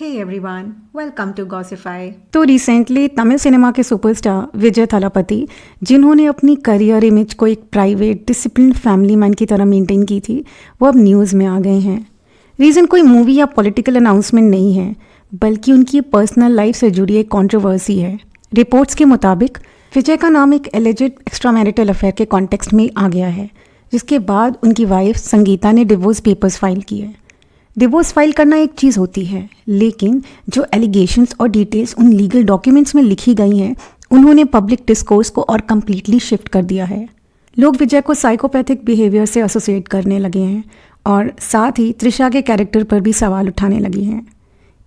Hey everyone, welcome to Gossify। तो recently Tamil cinema के superstar विजय थलापति, जिन्होंने अपनी करियर इमेज को एक प्राइवेट डिसिप्लिन फैमिली मैन की तरह मेंटेन की थी, वो अब न्यूज़ में आ गए हैं। रीज़न कोई मूवी या पॉलिटिकल अनाउंसमेंट नहीं है, बल्कि उनकी पर्सनल लाइफ से जुड़ी एक कंट्रोवर्सी है। रिपोर्ट्स के मुताबिक विजय का नाम एक एलिजेड एक्स्ट्रा मैरिटल अफेयर के कॉन्टेक्स्ट में आ गया है, जिसके बाद उनकी वाइफ संगीता ने डिवोर्स पेपर्स फाइल किए। डिवोर्स फाइल करना एक चीज़ होती है, लेकिन जो एलिगेशंस और डिटेल्स उन लीगल डॉक्यूमेंट्स में लिखी गई हैं, उन्होंने पब्लिक डिस्कोर्स को और कम्प्लीटली शिफ्ट कर दिया है। लोग विजय को साइकोपैथिक बिहेवियर से एसोसिएट करने लगे हैं और साथ ही त्रिशा के कैरेक्टर पर भी सवाल उठाने लगे हैं।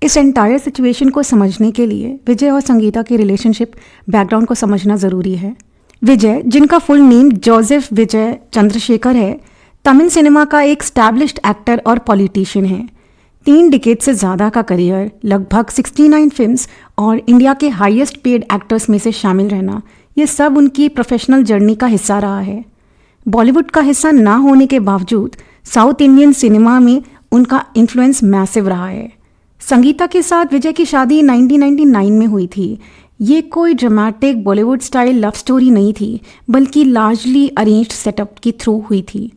इस एंटायर सिचुएशन को समझने के लिए विजय और संगीता के रिलेशनशिप बैकग्राउंड को समझना ज़रूरी है। विजय, जिनका फुल नेम जोसेफ विजय चंद्रशेखर है, तमिल सिनेमा का एक स्टैब्लिश्ड एक्टर और पॉलिटिशियन है। 3 डिकेड से ज़्यादा का करियर, लगभग 69 फिल्म्स और इंडिया के हाईएस्ट पेड एक्टर्स में से शामिल रहना, ये सब उनकी प्रोफेशनल जर्नी का हिस्सा रहा है। बॉलीवुड का हिस्सा ना होने के बावजूद साउथ इंडियन सिनेमा में उनका इन्फ्लुएंस मैसिव रहा है। संगीता के साथ विजय की शादी 1999 में हुई थी। ये कोई dramatic Bollywood style love story नहीं थी, बल्कि लार्जली अरेंज्ड सेटअप के थ्रू हुई थी।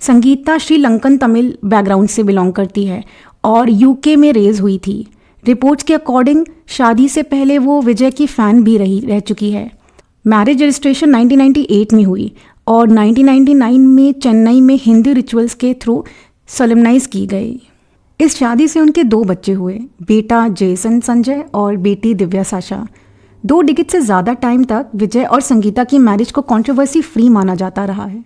संगीता श्रीलंकन तमिल बैकग्राउंड से बिलोंग करती है और यूके में रेज हुई थी। रिपोर्ट्स के अकॉर्डिंग शादी से पहले वो विजय की फ़ैन भी रह चुकी है। मैरिज रजिस्ट्रेशन 1998 में हुई और 1999 में चेन्नई में हिंदू रिचुअल्स के थ्रू सोलेमनाइज की गई। इस शादी से उनके 2 बच्चे हुए, बेटा जेसन संजय और बेटी दिव्या साशा। 2 डिकेड से ज़्यादा टाइम तक विजय और संगीता की मैरिज को कंट्रोवर्सी फ्री माना जाता रहा है।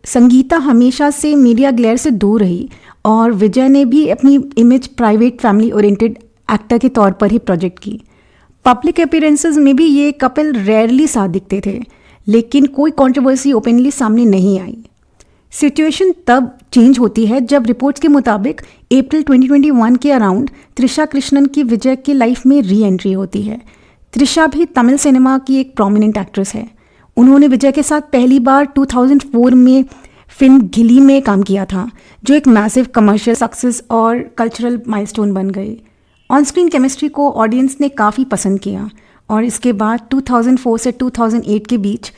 संगीता हमेशा से मीडिया ग्लेयर से दूर रही और विजय ने भी अपनी image private family oriented actor के तौर पर ही प्रोजेक्ट की। पब्लिक अपीयरेंसेस में भी ये कपल रेयरली साथ दिखते थे, लेकिन कोई कंट्रोवर्सी ओपनली सामने नहीं आई। सिचुएशन तब चेंज होती है जब रिपोर्ट्स के मुताबिक अप्रैल 2021 के अराउंड त्रिशा कृष्णन की विजय की लाइफ में री एंट्री होती है। त्रिशा भी तमिल सिनेमा की एक प्रोमिनेंट एक्ट्रेस है। उन्होंने विजय के साथ पहली बार 2004 में फिल्म गिली में काम किया था, जो एक मैसिव कमर्शियल सक्सेस और कल्चरल माइलस्टोन बन गई। ऑन स्क्रीन केमिस्ट्री को ऑडियंस ने काफ़ी पसंद किया और इसके बाद 2004 से 2008 के बीच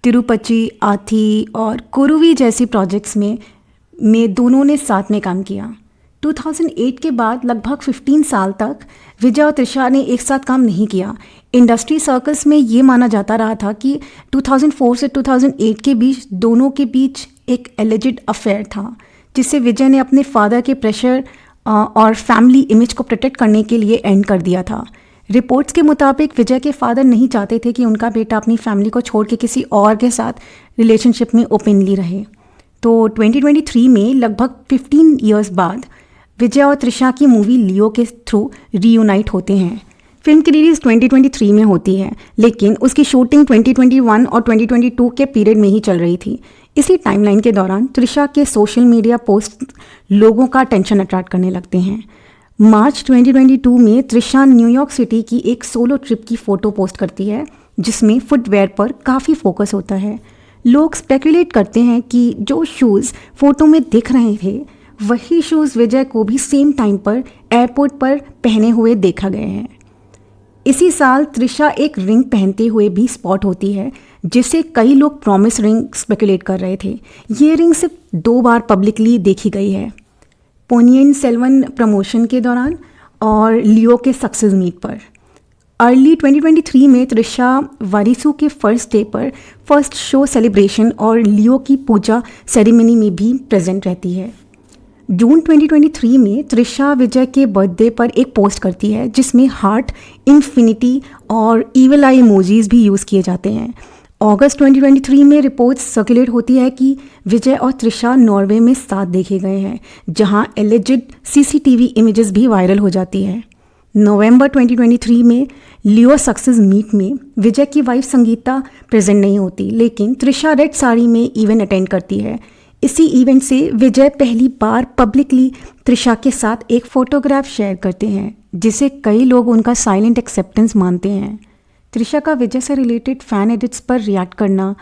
तिरुपति, आथी और कुरुवी जैसी प्रोजेक्ट्स में दोनों ने साथ में काम किया। 2008 के बाद लगभग 15 साल तक विजय और त्रिशा ने एक साथ काम नहीं किया। इंडस्ट्री सर्कल्स में ये माना जाता रहा था कि 2004 से 2008 के बीच दोनों के बीच एक एलिजिड अफेयर था, जिसे विजय ने अपने फादर के प्रेशर और फैमिली इमेज को प्रोटेक्ट करने के लिए एंड कर दिया था। रिपोर्ट्स के मुताबिक विजय के फादर नहीं चाहते थे कि उनका बेटा अपनी फैमिली को छोड़ के किसी और के साथ रिलेशनशिप में ओपनली रहे। तो 2023 में लगभग 15 ईयर्स बाद विजय और त्रिशा की मूवी लियो के थ्रू रीयूनाइट होते हैं। फिल्म की रिलीज 2023 में होती है, लेकिन उसकी शूटिंग 2021 और 2022 के पीरियड में ही चल रही थी। इसी टाइमलाइन के दौरान त्रिशा के सोशल मीडिया पोस्ट लोगों का अटेंशन अट्रैक्ट करने लगते हैं। मार्च 2022 में त्रिशा न्यूयॉर्क सिटी की एक सोलो ट्रिप की फ़ोटो पोस्ट करती है, जिसमें फुटवेयर पर काफ़ी फोकस होता है। लोग स्पेकुलेट करते हैं कि जो शूज़ फ़ोटो में दिख रहे थे, वही शूज़ विजय को भी सेम टाइम पर एयरपोर्ट पर पहने हुए देखा गए हैं। इसी साल त्रिशा एक रिंग पहनते हुए भी स्पॉट होती है, जिसे कई लोग प्रॉमिस रिंग स्पेकुलेट कर रहे थे। ये रिंग सिर्फ 2 बार पब्लिकली देखी गई है, पोनियन सेल्वन प्रमोशन के दौरान और लियो के सक्सेस मीट पर। अर्ली 2023 में त्रिशा वारिसू के फर्स्ट डे पर फर्स्ट शो सेलिब्रेशन और लियो की पूजा सेरेमनी में भी प्रेजेंट रहती है। जून 2023 में त्रिशा विजय के बर्थडे पर एक पोस्ट करती है, जिसमें हार्ट, इन्फिनिटी और ईविल आई इमोजीज भी यूज़ किए जाते हैं। अगस्त 2023 में रिपोर्ट्स सर्कुलेट होती है कि विजय और त्रिशा नॉर्वे में साथ देखे गए हैं, जहां एलिजिड सीसीटीवी इमेजेस भी वायरल हो जाती है। नवंबर 2023 में लियो सक्सेस मीट में विजय की वाइफ संगीता प्रेजेंट नहीं होती, लेकिन त्रिशा रेड साड़ी में इवेंट अटेंड करती है। इसी इवेंट से विजय पहली बार पब्लिकली त्रिशा के साथ एक फ़ोटोग्राफ शेयर करते हैं, जिसे कई लोग उनका साइलेंट एक्सेप्टेंस मानते हैं। त्रिशा का विजय से रिलेटेड फ़ैन एडिट्स पर रिएक्ट करना,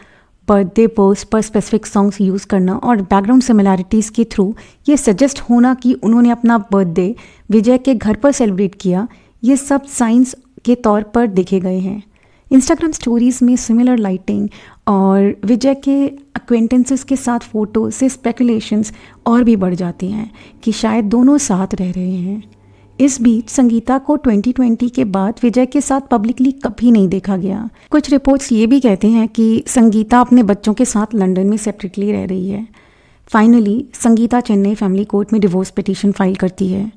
बर्थडे पोस्ट पर स्पेसिफिक सॉन्ग्स यूज़ करना और बैकग्राउंड सिमिलैरिटीज़ के थ्रू ये सजेस्ट होना कि उन्होंने अपना बर्थडे विजय के घर पर सेलिब्रेट किया, ये सब साइंस के तौर पर देखे गए हैं। इंस्टाग्राम स्टोरीज़ में सिमिलर लाइटिंग और विजय के एक्वेंटेंसेस के साथ फ़ोटो से स्पेकुलेशंस और भी बढ़ जाती हैं कि शायद दोनों साथ रह रहे हैं। इस बीच संगीता को 2020 के बाद विजय के साथ पब्लिकली कभी नहीं देखा गया। कुछ रिपोर्ट्स ये भी कहते हैं कि संगीता अपने बच्चों के साथ लंदन में सेपरेटली रह रही है। Finally Sangeeta Chennai family court में डिवोर्स पिटीशन फाइल करती है।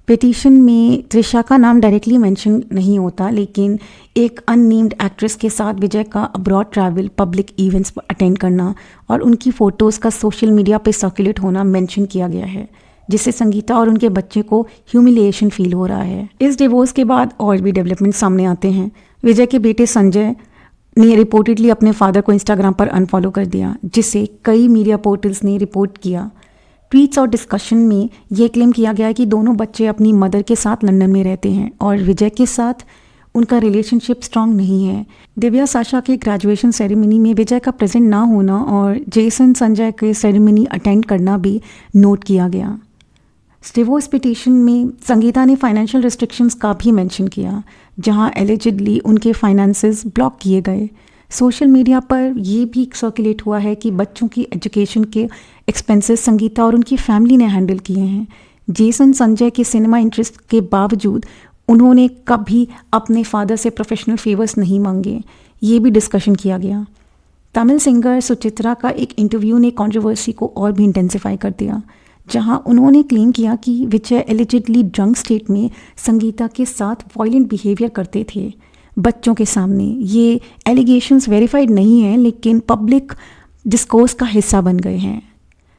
पिटीशन में त्रिशा का नाम डायरेक्टली मेंशन नहीं होता, लेकिन एक अननेम्ड एक्ट्रेस के साथ विजय का abroad travel, public events attend करना और उनकी फ़ोटोज़ का सोशल मीडिया पे सर्कुलेट होना मेंशन किया गया है, जिससे संगीता और उनके बच्चे को ह्यूमिलिएशन फील हो रहा है। इस डिवोर्स के बाद और भी डेवलपमेंट सामने आते हैं। विजय के बेटे संजय ने रिपोर्टेडली अपने फादर को इंस्टाग्राम पर अनफॉलो कर दिया, जिसे कई मीडिया पोर्टल्स ने रिपोर्ट किया। ट्वीट्स और डिस्कशन में ये क्लेम किया गया है कि दोनों बच्चे अपनी मदर के साथ लंदन में रहते हैं और विजय के साथ उनका रिलेशनशिप स्ट्रांग नहीं है। दिव्या साशा के ग्रेजुएशन सेरेमनी में विजय का प्रेजेंट ना होना और जेसन संजय के सेरेमनी अटेंड करना भी नोट किया गया। डिवोर्स पिटीशन में संगीता ने फाइनेंशियल रिस्ट्रिक्शंस का भी मेंशन किया, जहां एलिजिडली उनके फाइनेंसेस ब्लॉक किए गए। सोशल मीडिया पर यह भी सर्कुलेट हुआ है कि बच्चों की एजुकेशन के एक्सपेंसेस संगीता और उनकी फैमिली ने हैंडल किए हैं। जेसन संजय के सिनेमा इंटरेस्ट के बावजूद उन्होंने कभी अपने फादर से प्रोफेशनल फेवर्स नहीं मांगे, ये भी डिस्कशन किया गया। तमिल सिंगर सुचित्रा का एक इंटरव्यू ने कंट्रोवर्सी को और भी इंटेंसिफाई कर दिया, जहां उन्होंने क्लेम किया कि विजय एलिजिडली ड्रंक स्टेट में संगीता के साथ वायलेंट बिहेवियर करते थे बच्चों के सामने। ये एलिगेशंस वेरीफाइड नहीं हैं, लेकिन पब्लिक डिस्कोर्स का हिस्सा बन गए हैं।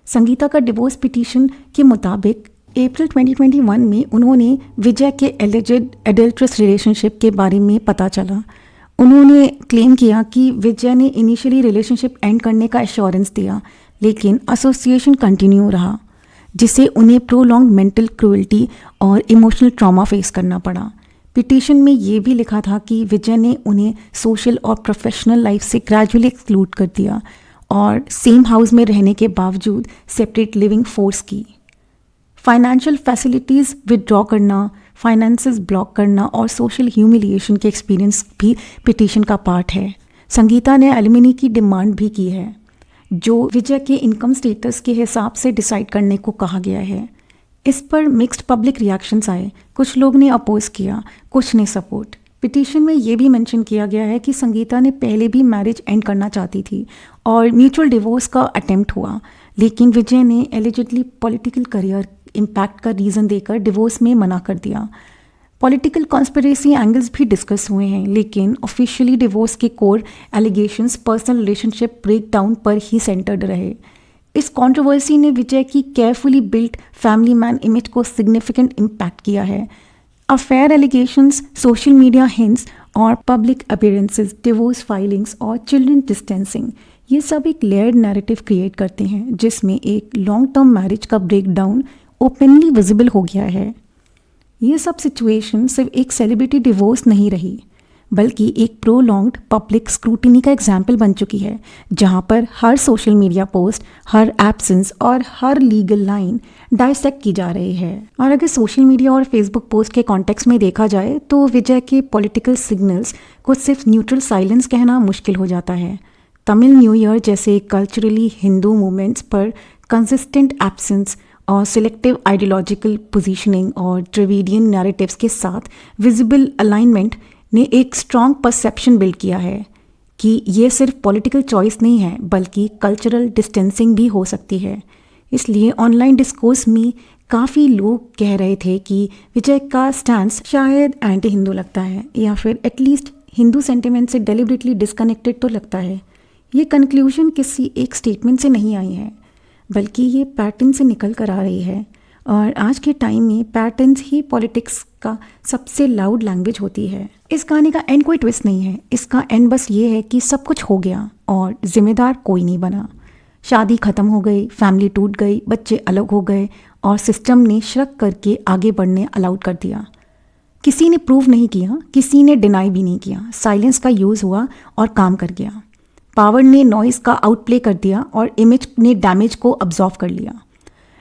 संगीता का डिवोर्स पिटीशन के मुताबिक अप्रैल 2021 में उन्होंने विजय के एलिजिड एडल्ट्रस रिलेशनशिप के बारे में पता चला। उन्होंने क्लेम किया कि विजय ने इनिशियली रिलेशनशिप एंड करने का एश्योरेंस दिया, लेकिन एसोसिएशन कंटिन्यू रहा, जिससे उन्हें प्रोलॉन्ग मेंटल क्रूएल्टी और इमोशनल ट्रॉमा फेस करना पड़ा। पिटीशन में ये भी लिखा था कि विजय ने उन्हें सोशल और प्रोफेशनल लाइफ से ग्रेजुअली एक्सक्लूड कर दिया और सेम हाउस में रहने के बावजूद सेपरेट लिविंग फोर्स की। फाइनेंशियल फैसिलिटीज़ विदड्रॉ करना, फाइनेंसेस ब्लॉक करना और सोशल ह्यूमिलिएशन के एक्सपीरियंस भी पिटीशन का पार्ट है। संगीता ने एलिमनी की डिमांड भी की है, जो विजय के इनकम स्टेटस के हिसाब से डिसाइड करने को कहा गया है। इस पर मिक्स्ड पब्लिक रिएक्शंस आए, कुछ लोग ने अपोज किया, कुछ ने सपोर्ट। पिटीशन में ये भी मेंशन किया गया है कि संगीता ने पहले भी मैरिज एंड करना चाहती थी और म्यूचुअल डिवोर्स का अटेम्प्ट हुआ, लेकिन विजय ने एलिजिडली पॉलिटिकल करियर इम्पैक्ट का रीज़न देकर डिवोर्स में मना कर दिया। पॉलिटिकल कॉन्स्पिरेसी एंगल्स भी डिस्कस हुए हैं, लेकिन ऑफिशियली डिवोर्स के core allegations personal relationship breakdown पर ही सेंटर्ड रहे। इस कंट्रोवर्सी ने विजय की carefully built family man image को सिग्निफिकेंट इम्पैक्ट किया है। Affair allegations, social media hints और पब्लिक अपीयरेंसेस, डिवोर्स फाइलिंग्स और चिल्ड्रन डिस्टेंसिंग, ये सब एक लेयर्ड नैरेटिव क्रिएट करते हैं, जिसमें एक लॉन्ग टर्म मैरिज का ब्रेकडाउन ओपनली विजिबल हो गया है। ये सब सिचुएशन सिर्फ एक सेलिब्रिटी डिवोर्स नहीं रही, बल्कि एक प्रोलॉन्ग्ड पब्लिक स्क्रूटिनी का एग्जाम्पल बन चुकी है, जहां पर हर सोशल मीडिया पोस्ट, हर एब्सेंस और हर लीगल लाइन डाइसेक्ट की जा रही है। और अगर सोशल मीडिया और फेसबुक पोस्ट के कॉन्टेक्स्ट में देखा जाए तो विजय के पॉलिटिकल सिग्नल्स को सिर्फ न्यूट्रल साइलेंस कहना मुश्किल हो जाता है। तमिल न्यू ईयर जैसे कल्चरली हिंदू मूवमेंट्स पर कंसिस्टेंट एब्सेंस और सिलेक्टिव आइडियोलॉजिकल पोजीशनिंग और ड्रेविडियन नैरेटिव्स के साथ विजिबल अलाइनमेंट ने एक स्ट्रॉन्ग परसेप्शन बिल्ड किया है कि ये सिर्फ पॉलिटिकल चॉइस नहीं है, बल्कि कल्चरल डिस्टेंसिंग भी हो सकती है। इसलिए ऑनलाइन डिस्कोर्स में काफ़ी लोग कह रहे थे कि विजय का स्टैंस शायद एंटी हिंदू लगता है, या फिर एटलीस्ट हिंदू सेंटिमेंट से डेलिबरेटली डिस्कनेक्टेड तो लगता है। ये कंक्लूजन किसी एक स्टेटमेंट से नहीं आई है, बल्कि ये पैटर्न से निकल कर आ रही है। और आज के टाइम में पैटर्न्स ही पॉलिटिक्स का सबसे लाउड लैंग्वेज होती है। इस गाने का एंड कोई ट्विस्ट नहीं है, इसका एंड बस ये है कि सब कुछ हो गया और जिम्मेदार कोई नहीं बना। शादी खत्म हो गई, फैमिली टूट गई, बच्चे अलग हो गए और सिस्टम ने शक करके आगे बढ़ने अलाउड कर दिया। किसी ने प्रूव नहीं किया, किसी ने डिनाई भी नहीं किया, साइलेंस का यूज़ हुआ और काम कर गया। पावर ने नॉइस का आउटप्ले कर दिया और इमेज ने डैमेज को अब्जॉर्व कर लिया।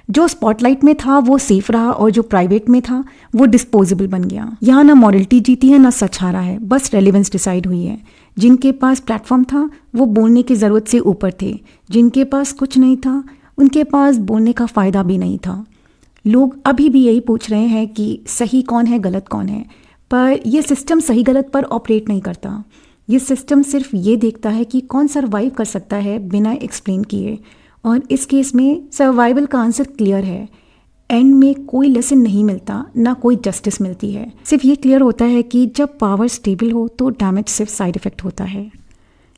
जो स्पॉटलाइट में था वो सेफ रहा और जो प्राइवेट में था वो डिस्पोजेबल बन गया। यहाँ ना मॉरलिटी जीती है ना सच हारा है, बस रेलेवेंस डिसाइड हुई है। जिनके पास प्लेटफॉर्म था वो बोलने की ज़रूरत से ऊपर थे, जिनके पास कुछ नहीं था उनके पास बोलने का फ़ायदा भी नहीं था। लोग अभी भी यही पूछ रहे हैं कि सही कौन है गलत कौन है, पर यह सिस्टम सही गलत पर ऑपरेट नहीं करता। ये सिस्टम सिर्फ ये देखता है कि कौन सर्वाइव कर सकता है बिना एक्सप्लेन किए, और इस केस में सर्वाइवल का आंसर क्लियर है। एंड में कोई लेसन नहीं मिलता, ना कोई जस्टिस मिलती है। सिर्फ ये क्लियर होता है कि जब पावर स्टेबल हो तो डैमेज सिर्फ साइड इफ़ेक्ट होता है।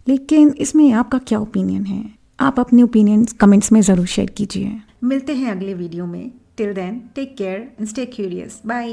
लेकिन इसमें आपका क्या ओपिनियन है? आप अपने ओपिनियंस कमेंट्स में ज़रूर शेयर कीजिए। मिलते हैं अगले वीडियो में। Till then take care and stay curious. Bye.